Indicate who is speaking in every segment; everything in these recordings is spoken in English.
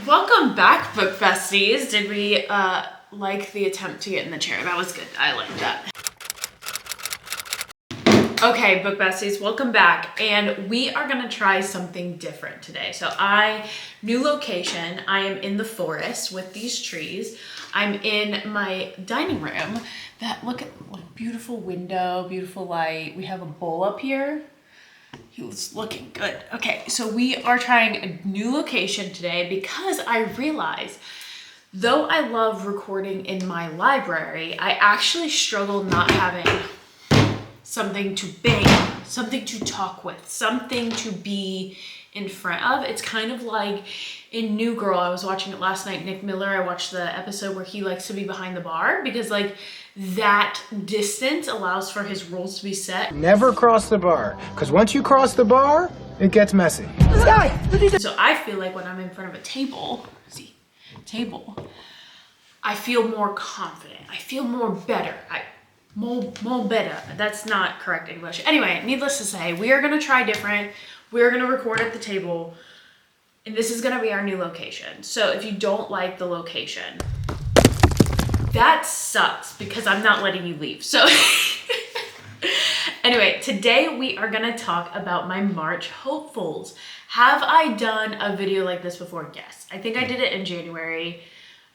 Speaker 1: Welcome back, book besties. Did we like the attempt to get in the chair? That was good. I liked that. Okay, book besties, welcome back. And we are gonna try something different today. So new location, I am in the forest with these trees. I'm in my dining room. Look at what beautiful window, beautiful light. We have a bowl up here. He was looking good. Okay, so we are trying a new location today because I realized, though I love recording in my library, I actually struggle not having something to bang, something to talk with, something to be in front of. It's kind of like in New Girl, I was watching it last night, Nick Miller, I watched the episode where he likes to be behind the bar because like that distance allows for his rules to be set.
Speaker 2: Never cross the bar, because once you cross the bar, it gets messy.
Speaker 1: So I feel like when I'm in front of a table, I feel more confident. I feel more better. More better. That's not correct English. Anyway, needless to say, we are gonna try different. We're gonna record at the table, and this is gonna be our new location. So if you don't like the location, that sucks because I'm not letting you leave. So anyway, today we are gonna talk about my March hopefuls. Have I done a video like this before? Yes. I think I did it in January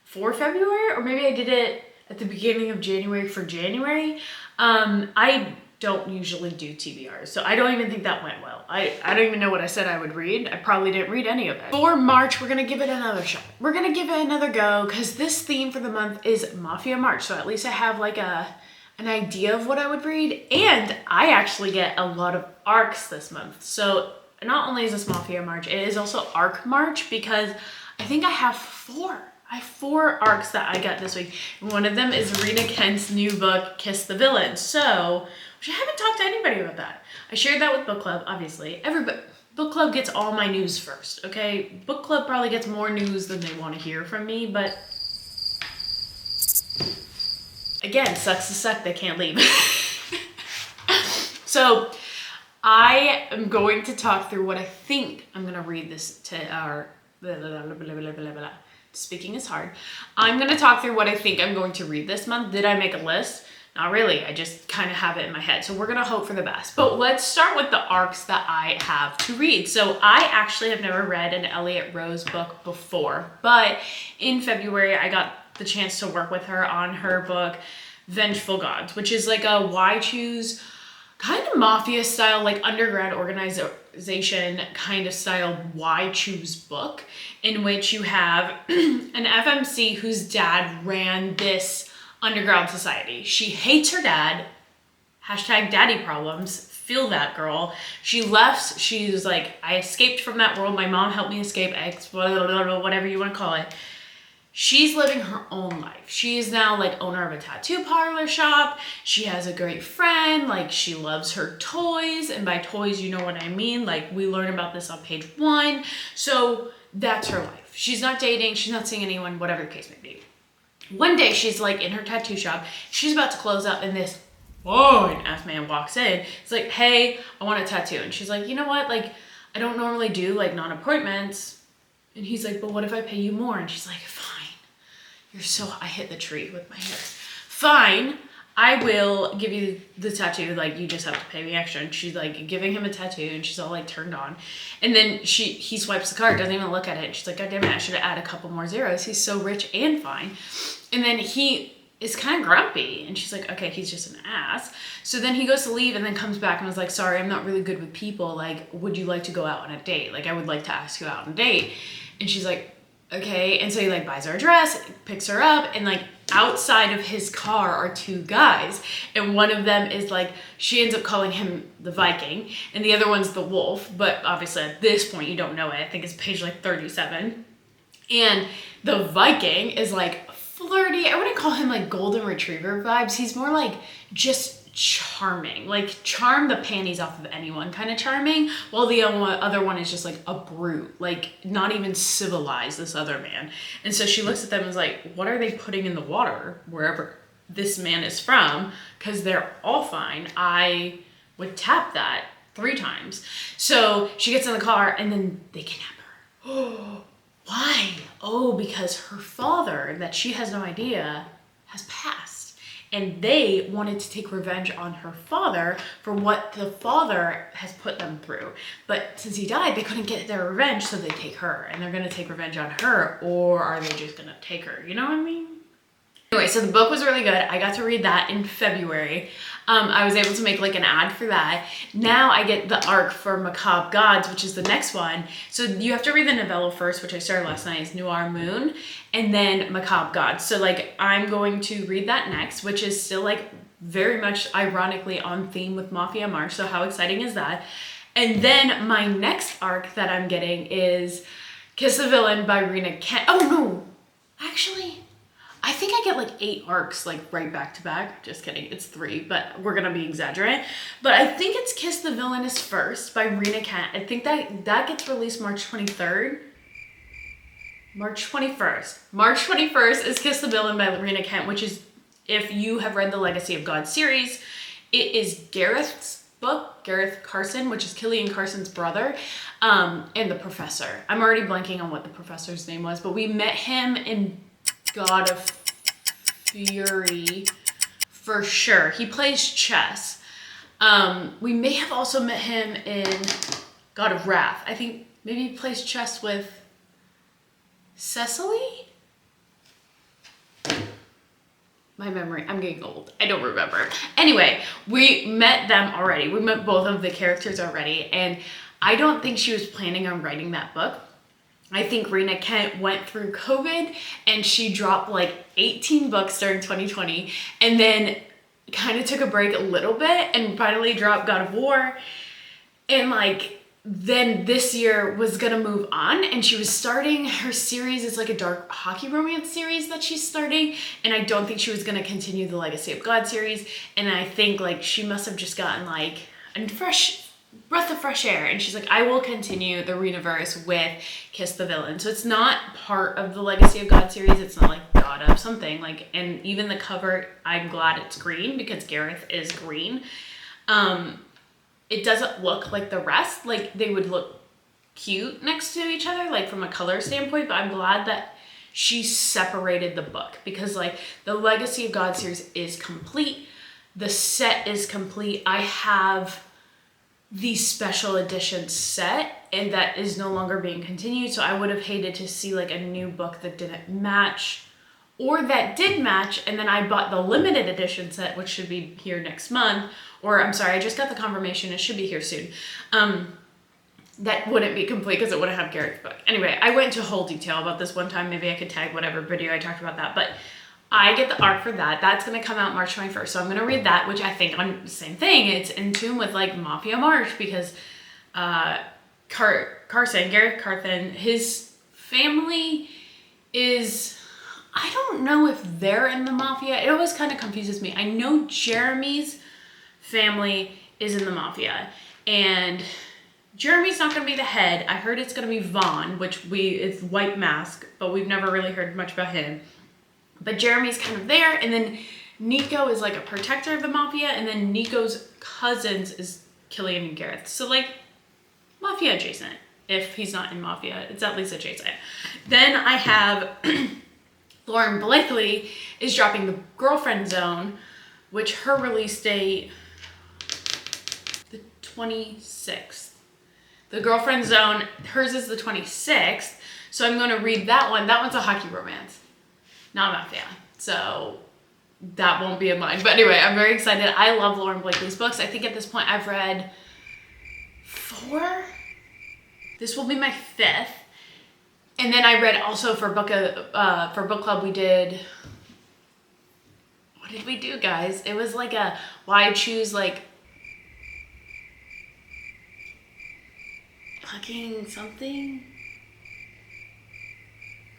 Speaker 1: for February, or maybe I did it at the beginning of January for January. I don't usually do TBRs, so I don't even think that went well. I don't even know what I said I would read. I probably didn't read any of it. For March, we're gonna give it another shot. We're gonna give it another go because this theme for the month is Mafia March, so at least I have like an idea of what I would read, and I actually get a lot of arcs this month. So not only is this Mafia March, it is also Arc March because I think I have four arcs that I got this week. One of them is Rena Kent's new book, Kiss the Villain. So, which I haven't talked to anybody about that. I shared that with book club, obviously. Book club gets all my news first, okay? Book club probably gets more news than they want to hear from me, but again, sucks to suck, they can't leave. So I am going to talk through what I think I'm gonna read this to our Speaking is hard. I'm gonna talk through what I think I'm going to read this month. Did I make a list? Not really, I just kind of have it in my head. So we're gonna hope for the best. But let's start with the arcs that I have to read. So I actually have never read an Elliot Rose book before, but in February, I got the chance to work with her on her book, Vengeful Gods, which is like a why choose kind of mafia style, like underground organization kind of style why choose book, in which you have an FMC whose dad ran this underground society. She hates her dad, hashtag daddy problems, feel that girl. She left, she was like, I escaped from that world, my mom helped me escape, whatever you want to call it. She's living her own life. She is now like owner of a tattoo parlor shop. She has a great friend. Like she loves her toys. And by toys, you know what I mean. Like we learn about this on page 1. So that's her life. She's not dating. She's not seeing anyone, whatever the case may be. One day she's like in her tattoo shop. She's about to close up and this F man walks in. It's like, hey, I want a tattoo. And she's like, you know what? Like I don't normally do like non-appointments. And he's like, but what if I pay you more? And she's like, fine. I hit the tree with my hair. Fine, I will give you the tattoo. Like, you just have to pay me extra. And she's like giving him a tattoo and she's all like turned on. And then he swipes the card, doesn't even look at it. And she's like, God damn it, I should have added a couple more zeros. He's so rich and fine. And then he is kind of grumpy. And she's like, okay, he's just an ass. So then he goes to leave and then comes back and was like, sorry, I'm not really good with people. Like, would you like to go out on a date? Like, I would like to ask you out on a date. And she's like, okay. And so he like buys her a dress, picks her up, and like outside of his car are 2 guys. And one of them is like, she ends up calling him the Viking and the other one's the wolf. But obviously at this point you don't know it. I think it's page like 37. And the Viking is like flirty. I wouldn't call him like golden retriever vibes. He's more like just charming, like charm the panties off of anyone kind of charming, while the other one is just like a brute, like not even civilized, this other man. And so she looks at them and is like, what are they putting in the water wherever this man is from? Because they're all fine. I would tap that 3 times. So she gets in the car and then they kidnap her. Why? Oh, because her father, that she has no idea, has passed. And they wanted to take revenge on her father for what the father has put them through. But since he died, they couldn't get their revenge, so they take her. And they're gonna take revenge on her, or are they just gonna take her? You know what I mean? Anyway, so the book was really good. I got to read that in February. I was able to make like an ad for that. Now I get the arc for Macabre Gods, which is the next one. So you have to read the novella first, which I started last night, is Noir Moon, and then Macabre Gods. So like I'm going to read that next, which is still like very much ironically on theme with Mafia March. So how exciting is that? And then my next arc that I'm getting is Kiss the Villain by Rena Kent. Oh no, actually, I think I get like 8 arcs like right back to back. Just kidding, it's 3, but we're gonna be exaggerating. But I think it's Kiss the Villain is first by Rena Kent. I think that gets released March 23rd. March 21st. March 21st is Kiss the Villain by Rena Kent, which is, if you have read the Legacy of God series, it is Gareth's book, Gareth Carson, which is Killian Carson's brother, and the professor. I'm already blanking on what the professor's name was, but we met him in God of Fury for sure. He plays chess. We may have also met him in God of Wrath. I think maybe he plays chess with Cecily? My memory, I'm getting old. I don't remember. Anyway, we met them already. We met both of the characters already, and I don't think she was planning on writing that book. I think Rena Kent went through COVID and she dropped like 18 books during 2020 and then kind of took a break a little bit and finally dropped God of War. And like, then this year was gonna move on and she was starting her series. It's like a dark hockey romance series that she's starting. And I don't think she was gonna continue the Legacy of God series. And I think like she must have just gotten like a breath of fresh air, and she's like, I will continue the Renaverse with Kiss the Villain. So it's not part of the Legacy of God series. It's not like God of something like, and even the cover, I'm glad it's green because Gareth is green. It doesn't look like the rest, like they would look cute next to each other, like from a color standpoint, but I'm glad that she separated the book because like the Legacy of God series is complete. The set is complete. I have the special edition set and that is no longer being continued. So I would have hated to see like a new book that didn't match or that did match. And then I bought the limited edition set, which should be here next month, or I'm sorry, I just got the confirmation. It should be here soon. That wouldn't be complete because it wouldn't have Garrett's book. Anyway, I went into whole detail about this one time. Maybe I could tag whatever video I talked about that, but I get the arc for that. That's going to come out March 21st. So I'm going to read that, which I think on the same thing. It's in tune with like Mafia March because Gareth Carthen, his family is, I don't know if they're in the Mafia. It always kind of confuses me. I know Jeremy's family is in the Mafia and Jeremy's not going to be the head. I heard it's going to be Vaughn, which it's White Mask, but we've never really heard much about him. But Jeremy's kind of there, and then Nico is like a protector of the Mafia, and then Nico's cousins is Killian and Gareth. So like, Mafia adjacent. If he's not in Mafia, it's at least adjacent. Then I have Lauren Blakely is dropping the Girlfriend Zone, which her release date, the 26th. The Girlfriend Zone, hers is the 26th, so I'm going to read that one. That one's a hockey romance. Not Mafia, so that won't be in mine. But anyway, I'm very excited. I love Lauren Blakely's books. I think at this point I've read 4. This will be my 5th. And then I read also for book club we did. What did we do, guys? It was like a why choose like pucking something.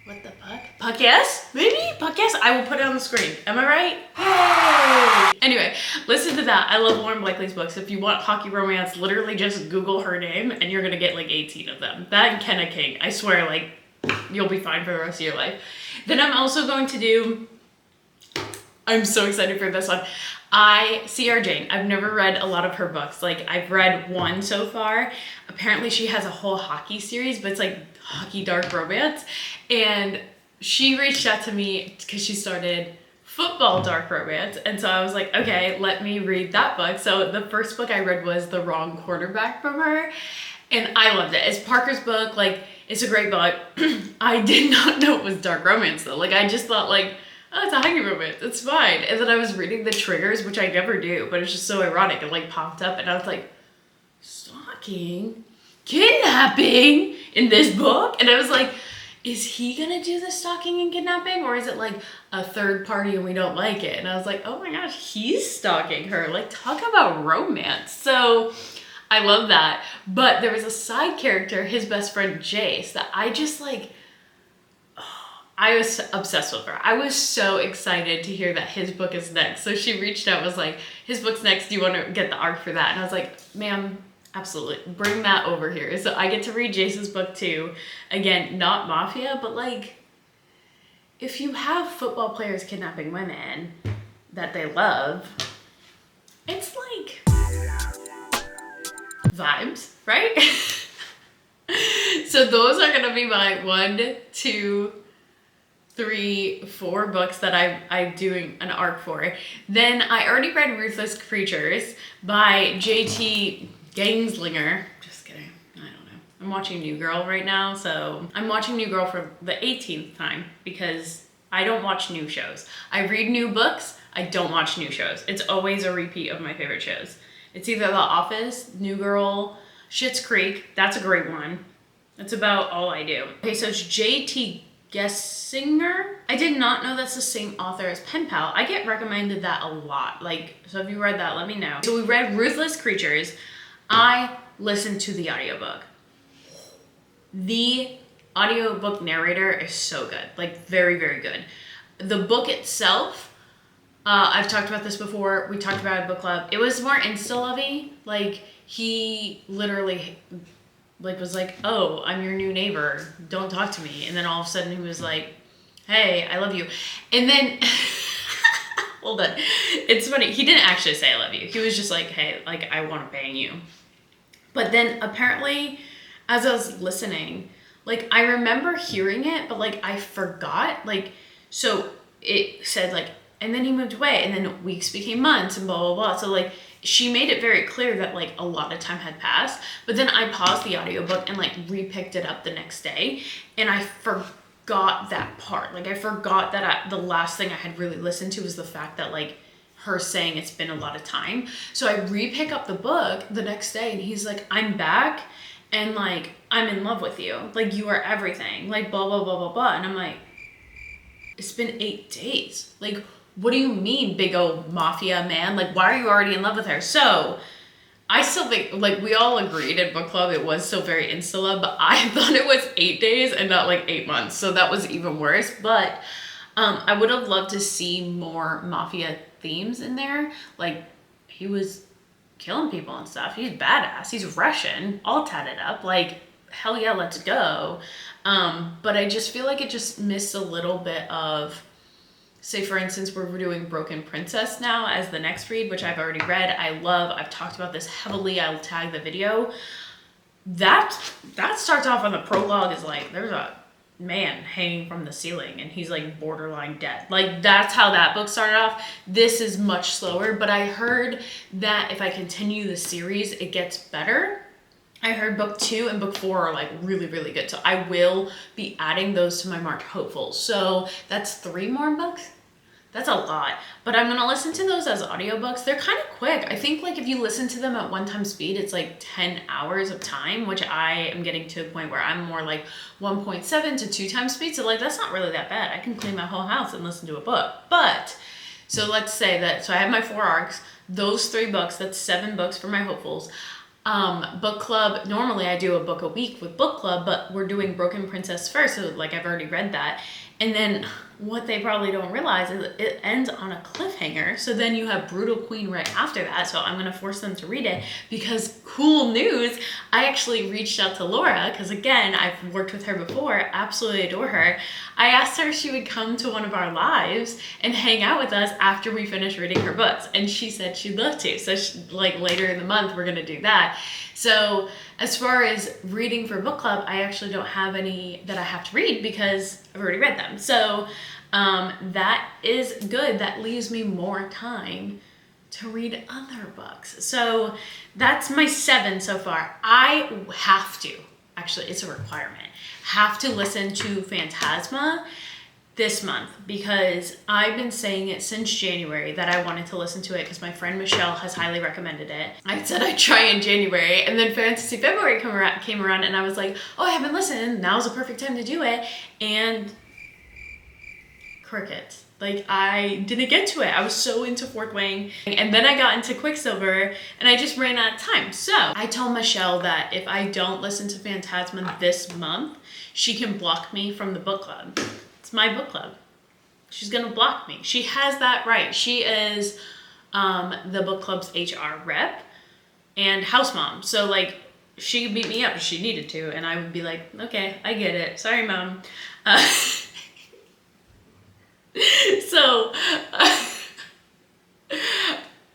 Speaker 1: What the puck? Puck yes? Maybe? Puck yes? I will put it on the screen. Am I right? Hey! Anyway, listen to that. I love Lauren Blakely's books. If you want hockey romance, literally just Google her name and you're gonna get like 18 of them. That and Kenna King. I swear, like, you'll be fine for the rest of your life. Then I'm also going to do I'm so excited for this one. CR Jane, I've never read a lot of her books. Like, I've read one so far. Apparently she has a whole hockey series, but it's like hockey dark romance. And she reached out to me because she started football dark romance. And so I was like, okay, let me read that book. So the first book I read was The Wrong Quarterback from her. And I loved it. It's Parker's book. Like, it's a great book. I did not know it was dark romance though. Like, I just thought like, oh, it's a hockey romance. It's fine. And then I was reading the triggers, which I never do, but it's just so ironic. It like popped up and I was like, stalking, kidnapping in this book? And I was like, is he gonna do the stalking and kidnapping, or is it like a third party and we don't like it? And I was like, oh my gosh, he's stalking her. Like, talk about romance. So I love that. But there was a side character, his best friend Jace, that I just like, I was obsessed with her. I was so excited to hear that his book is next. So she reached out, was like, his book's next, do you want to get the arc for that? And I was like, ma'am, absolutely, bring that over here. So I get to read Jace's book too. Again, not Mafia, but like, if you have football players kidnapping women that they love, it's like vibes, right? So those are gonna be my 1, 2, 3, 4 books that I'm doing an arc for. Then I already read Ruthless Creatures by JT Gangslinger. Just kidding. I don't know. I'm watching New Girl right now, so I'm watching New Girl for the 18th time because I don't watch new shows. I read new books. I don't watch new shows. It's always a repeat of my favorite shows. It's either The Office, New Girl, Schitt's Creek. That's a great one. That's about all I do. Okay, so it's JT Gessinger. I did not know that's the same author as Pen Pal. I get recommended that a lot. Like, so if you read that, let me know. So we read Ruthless Creatures. I listened to the audiobook. The audiobook narrator is so good. Like, very, very good. The book itself, I've talked about this before. We talked about it in book club. It was more insta-lovey. Like, he literally like was like, oh, I'm your new neighbor, don't talk to me. And then all of a sudden he was like, hey, I love you. And then hold on, it's funny, he didn't actually say I love you. He was just like, hey, like, I want to bang you. But then apparently as I was listening, like, I remember hearing it, but like I forgot. Like, so it said like, and then he moved away, and then weeks became months, and blah blah blah. So like, she made it very clear that like a lot of time had passed. But then I paused the audiobook and like re-picked it up the next day, and I forgot that part. Like, I forgot that the last thing I had really listened to was the fact that like her saying it's been a lot of time. So I re-pick up the book the next day, and he's like, I'm back, and like, I'm in love with you. Like, you are everything. Like, blah blah blah blah blah. And I'm like, it's been 8 days. Like, what do you mean, big old mafia man? Like, why are you already in love with her? So I still think, like, we all agreed in book club it was still very insta-love, but I thought it was 8 days and not like 8 months. So that was even worse. But I would have loved to see more mafia themes in there. Like, he was killing people and stuff. He's badass. He's Russian, all tatted up. Like, hell yeah, let's go. But I just feel like it just missed a little bit of, say for instance, we're doing Broken Princess now as the next read, which I've already read. I love, I've talked about this heavily. I'll tag the video. That starts off on the prologue is like, there's a man hanging from the ceiling and he's like borderline dead. Like, that's how that book started off. This is much slower, but I heard that if I continue the series, it gets better. I heard book 2 and book 4 are like really, really good. So I will be adding those to my March hopefuls. So that's 3 more books. That's a lot, but I'm gonna listen to those as audiobooks. They're kind of quick. I think like if you listen to them at 1x speed, it's like 10 hours of time, which I am getting to a point where I'm more like 1.7 to 2x speed. So like, that's not really that bad. I can clean my whole house and listen to a book. But so let's say that, so I have my 4 arcs, those 3 books, that's 7 books for my hopefuls. Book club, normally I do a book a week with book club, but we're doing Broken Princess first, so like I've already read that, And then what they probably don't realize is it ends on a cliffhanger. So then you have Brutal Queen right after that. So I'm going to force them to read it because cool news. I actually reached out to Laura because again, I've worked with her before, absolutely adore her. I asked her if she would come to one of our lives and hang out with us after we finish reading her books. And she said she'd love to. So like later in the month, we're going to do that. So as far as reading for book club, I actually don't have any that I have to read because I've already read them. So that is good. That leaves me more time to read other books. So that's my 7 so far. I have to, actually it's a requirement, have to listen to Phantasma this month because I've been saying it since January that I wanted to listen to it because my friend Michelle has highly recommended it. I said I'd try in January and then Fantasy February came around and I was like, oh, I haven't listened. Now's the perfect time to do it. And crickets. Like I didn't get to it. I was so into Fourth Wing and then I got into Quicksilver and I just ran out of time. So I told Michelle that if I don't listen to Phantasma this month, she can block me from the book club. It's my book club. She's gonna block me. She has that right. She is the book club's HR rep and house mom. So like she could beat me up if she needed to and I would be like, okay, I get it. Sorry, mom. So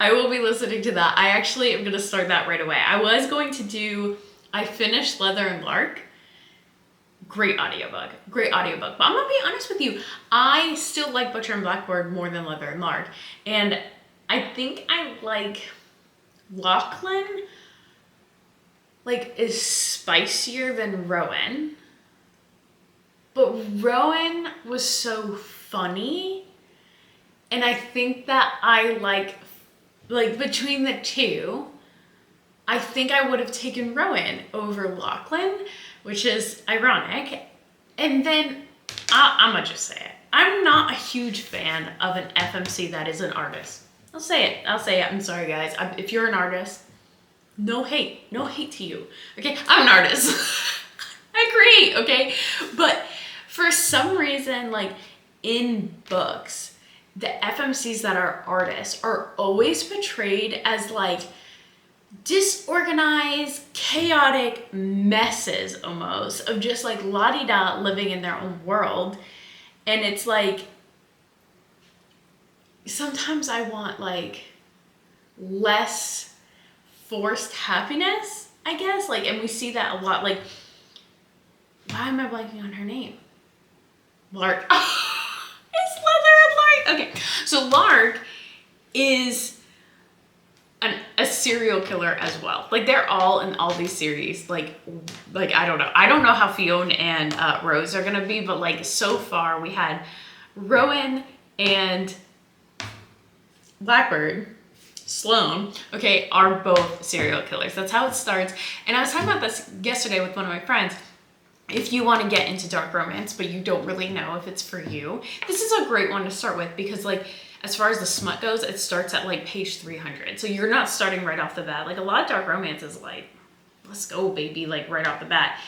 Speaker 1: I will be listening to that. I actually am going to start that right away. I finished Leather and Lark. Great audiobook. But I'm going to be honest with you. I still like Butcher and Blackbird more than Leather and Lark. And I think I like Lachlan is spicier than Rowan. But Rowan was so funny, and I think that I like between the two, I think I would have taken Rowan over Lachlan, which is ironic. And then I'm gonna just say it. I'm not a huge fan of an FMC that is an artist. I'll say it. I'm sorry, guys. If you're an artist, no hate to you. Okay, I'm an artist. I agree. Okay, but for some reason, in books, the FMCs that are artists are always portrayed as disorganized, chaotic messes almost of just la-di-da living in their own world. And it's sometimes I want less forced happiness, I guess. And we see that a lot. Why am I blanking on her name? Lark. It's Leather and Lark. Okay, so Lark is a serial killer as well. They're all in all these series. I don't know. I don't know how Fiona and Rose are gonna be, but so far we had Rowan and Blackbird, Sloane, okay, are both serial killers. That's how it starts. And I was talking about this yesterday with one of my friends. If you want to get into dark romance, but you don't really know if it's for you, this is a great one to start with because as far as the smut goes, it starts at page 300. So you're not starting right off the bat. A lot of dark romance is let's go, baby, right off the bat.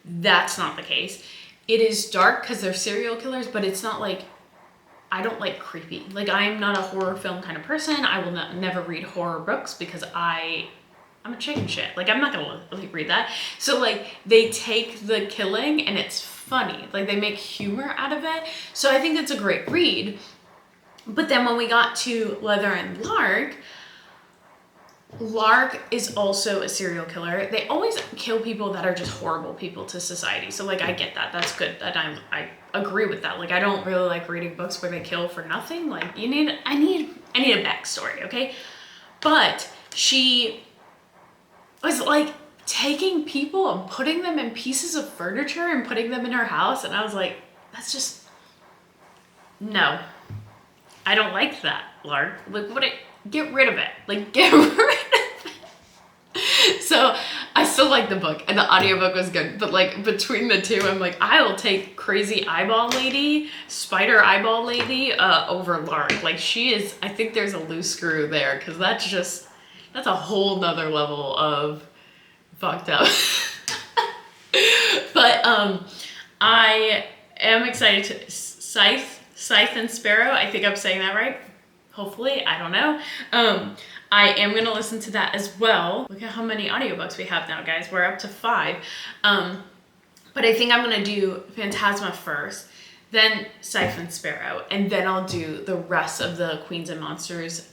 Speaker 1: That's not the case. It is dark because they're serial killers, but it's not I don't like creepy. I'm not a horror film kind of person. I will never read horror books because I'm a chicken shit. I'm not gonna read that. So they take the killing and it's funny. They make humor out of it. So I think it's a great read. But then when we got to Leather and Lark, Lark is also a serial killer. They always kill people that are just horrible people to society. So I get that. That's good. That I agree with that. I don't really like reading books where they kill for nothing. I need a backstory, okay? But she was taking people and putting them in pieces of furniture and putting them in her house. And I was that's just, no, I don't like that, Lark. Get rid of it. Get rid of it. So I still like the book and the audiobook was good. But between the two, I'm I will take Crazy Eyeball Lady, Spider Eyeball Lady over Lark. She is, I think there's a loose screw there because that's a whole nother level of fucked up. But I am excited to Scythe and Sparrow. I think I'm saying that right. Hopefully, I don't know. I am gonna listen to that as well. Look at how many audiobooks we have now, guys. We're up to 5. But I think I'm gonna do Phantasma first, then Scythe and Sparrow, and then I'll do the rest of the Queens and Monsters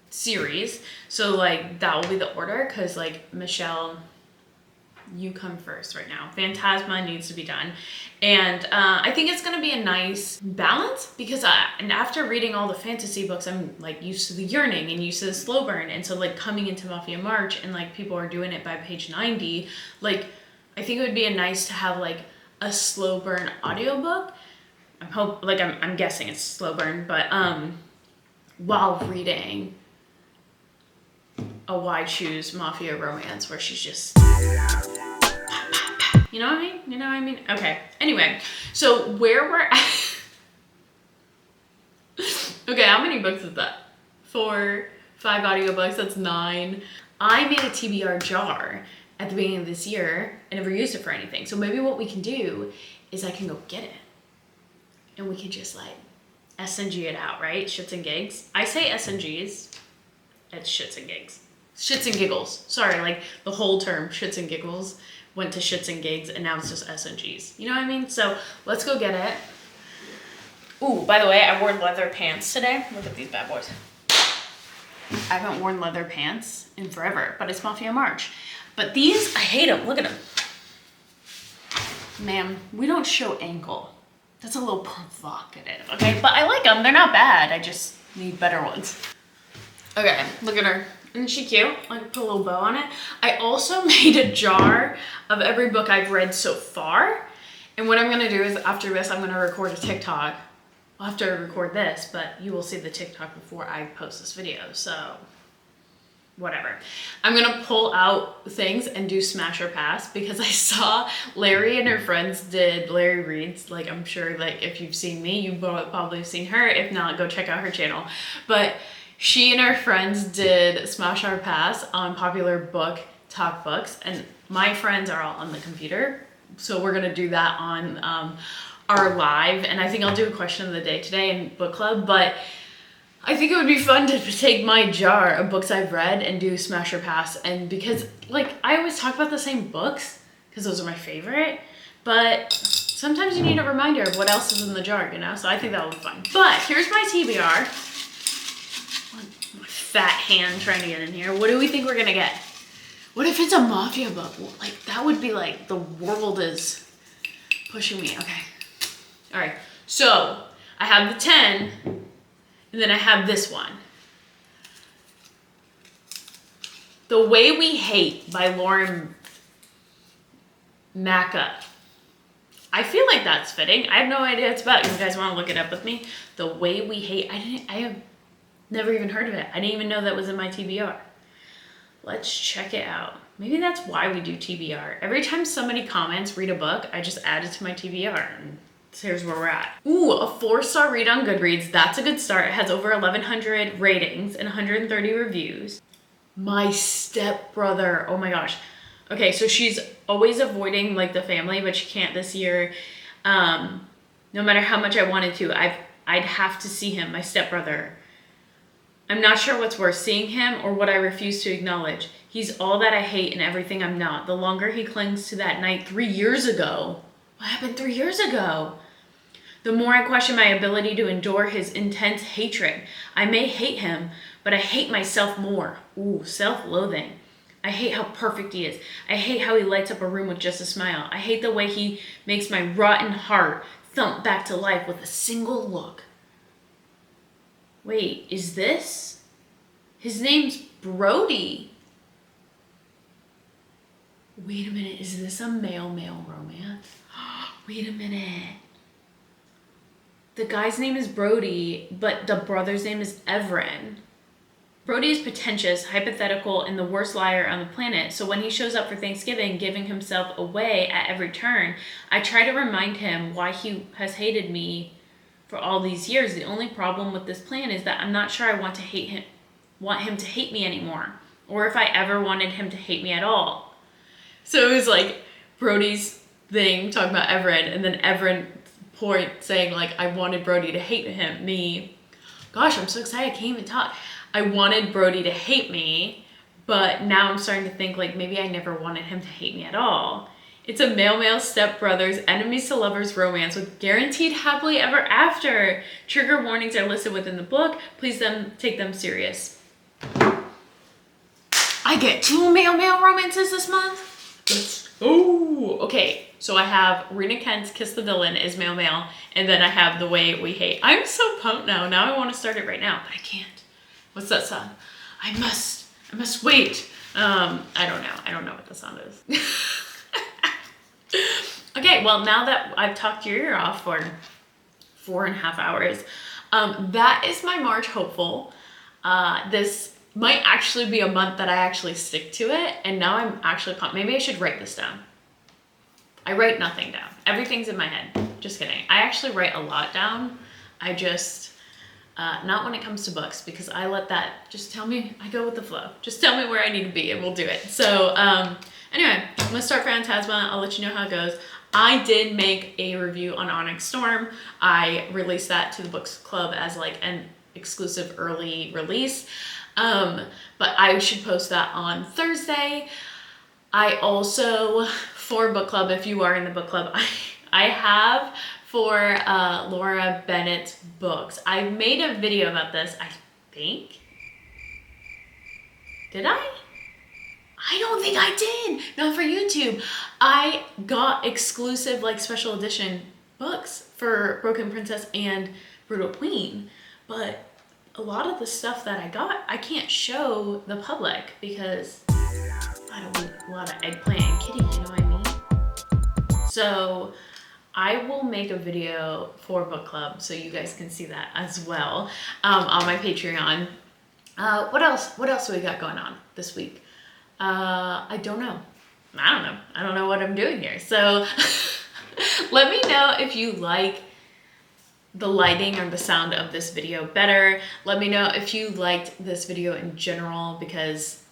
Speaker 1: series. So like that will be the order, because like Michelle, you come first right now. Phantasma needs to be done. And I think it's gonna be a nice balance, because and after reading all the fantasy books, I'm like used to the yearning and used to the slow burn. And so like coming into Mafia March and like people are doing it by page 90, like I think it would be nice to have like a slow burn audiobook. I'm guessing it's slow burn, but while reading a Why Choose Mafia romance where she's just, you know what I mean? You know what I mean? Okay. Anyway, so where we're at. Okay, how many books is that? 4, 5 audiobooks, that's 9. I made a TBR jar at the beginning of this year. I never used it for anything. So maybe what we can do is I can go get it. And we can just like SNG it out, right? Shits and gigs. I say SNGs. It's shits and gigs. Shits and giggles. Sorry, like the whole term shits and giggles went to shits and gigs and now it's just SNGs. You know what I mean? So let's go get it. Ooh, by the way, I wore leather pants today. Look at these bad boys. I haven't worn leather pants in forever, but it's Mafia March. But these, I hate them. Look at them. Ma'am, we don't show ankle. That's a little provocative, okay? But I like them. They're not bad. I just need better ones. Okay, look at her. Isn't she cute? I put a little bow on it. I also made a jar of every book I've read so far. And what I'm going to do is after this, I'm going to record a TikTok. I'll have to record this, but you will see the TikTok before I post this video. So whatever. I'm gonna pull out things and do smash or pass, because I saw Larry and her friends did Larry Reads. Like, I'm sure like if you've seen me, you've probably seen her. If not, go check out her channel. But she and her friends did smash or pass on popular book talk books, and my friends are all on the computer. So we're gonna do that on our live, and I think I'll do a question of the day today in book club. But I think it would be fun to take my jar of books I've read and do smash or pass. And because like I always talk about the same books because those are my favorite, but sometimes you need a reminder of what else is in the jar, you know? So I think that will be fun. But here's my TBR. My fat hand trying to get in here. What do we think we're gonna get? What if it's a Mafia book? Like that would be like the world is pushing me. Okay. All right. So I have the 10. And then I have this one. The Way We Hate by Lauren Macabre. I feel like that's fitting. I have no idea what it's about. You guys want to look it up with me? The Way We Hate. I have never even heard of it. I didn't even know that was in my TBR. Let's check it out. Maybe that's why we do TBR. Every time somebody comments, read a book, I just add it to my TBR. And so here's where we're at. Ooh, a 4-star read on Goodreads. That's a good start. It has over 1,100 ratings and 130 reviews. My stepbrother. Oh my gosh. Okay, so she's always avoiding like the family, but she can't this year. No matter how much I wanted to, I'd have to see him, my stepbrother. I'm not sure what's worse, seeing him or what I refuse to acknowledge. He's all that I hate and everything I'm not. The longer he clings to that night 3 years ago. What happened 3 years ago? The more I question my ability to endure his intense hatred. I may hate him, but I hate myself more. Ooh, self-loathing. I hate how perfect he is. I hate how he lights up a room with just a smile. I hate the way he makes my rotten heart thump back to life with a single look. Wait, is this? His name's Brody. Wait a minute, is this a male-male romance? Wait a minute. The guy's name is Brody, but the brother's name is Everin. Brody is pretentious, hypothetical, and the worst liar on the planet. So when he shows up for Thanksgiving, giving himself away at every turn, I try to remind him why he has hated me for all these years. The only problem with this plan is that I'm not sure I want him to hate me anymore, or if I ever wanted him to hate me at all. So it was like Brody's thing talking about Everin, and then Everin point saying like I wanted Brody to hate me. Gosh, I'm so excited I can't even talk. I wanted Brody to hate me, but now I'm starting to think like maybe I never wanted him to hate me at all. It's a male stepbrothers, enemies to lovers romance with guaranteed happily ever after. Trigger warnings are listed within the book. Please take them serious. I get 2 male romances this month. Oh, okay. So I have Rena Kent's Kiss the Villain is male, and then I have The Way We Hate. I'm so pumped now. Now I want to start it right now, but I can't. What's that song? I must wait. I don't know what the song is. Okay, well, now that I've talked your ear off for 4.5 hours, that is my March hopeful. This might actually be a month that I actually stick to it, and now I'm actually pumped. Maybe I should write this down. I write nothing down. Everything's in my head. Just kidding. I actually write a lot down. I just, not when it comes to books, because I let that just tell me, I go with the flow. Just tell me where I need to be and we'll do it. So anyway, I'm gonna start Phantasma. I'll let you know how it goes. I did make a review on Onyx Storm. I released that to the books club as like an exclusive early release. But I should post that on Thursday. I also, for book club, if you are in the book club, I have for Laura Bennett's books. I made a video about this, I think. Did I? I don't think I did. Not for YouTube. I got exclusive like special edition books for Broken Princess and Brutal Queen, but a lot of the stuff that I got, I can't show the public because I don't want a lot of eggplant and kitty, you know what I mean? So I will make a video for book club so you guys can see that as well on my Patreon. What else do we got going on this week? I don't know. I don't know what I'm doing here. So let me know if you like the lighting or the sound of this video better. Let me know if you liked this video in general, because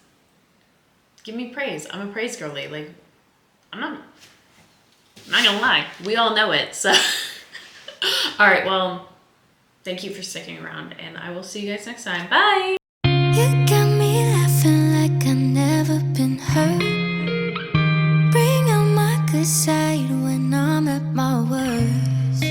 Speaker 1: give me praise. I'm a praise girly. Like, I'm not gonna lie. We all know it. So all right, well, thank you for sticking around, and I will see you guys next time. Bye.
Speaker 3: You got me laughing like I've never been hurt. Bring out my good side.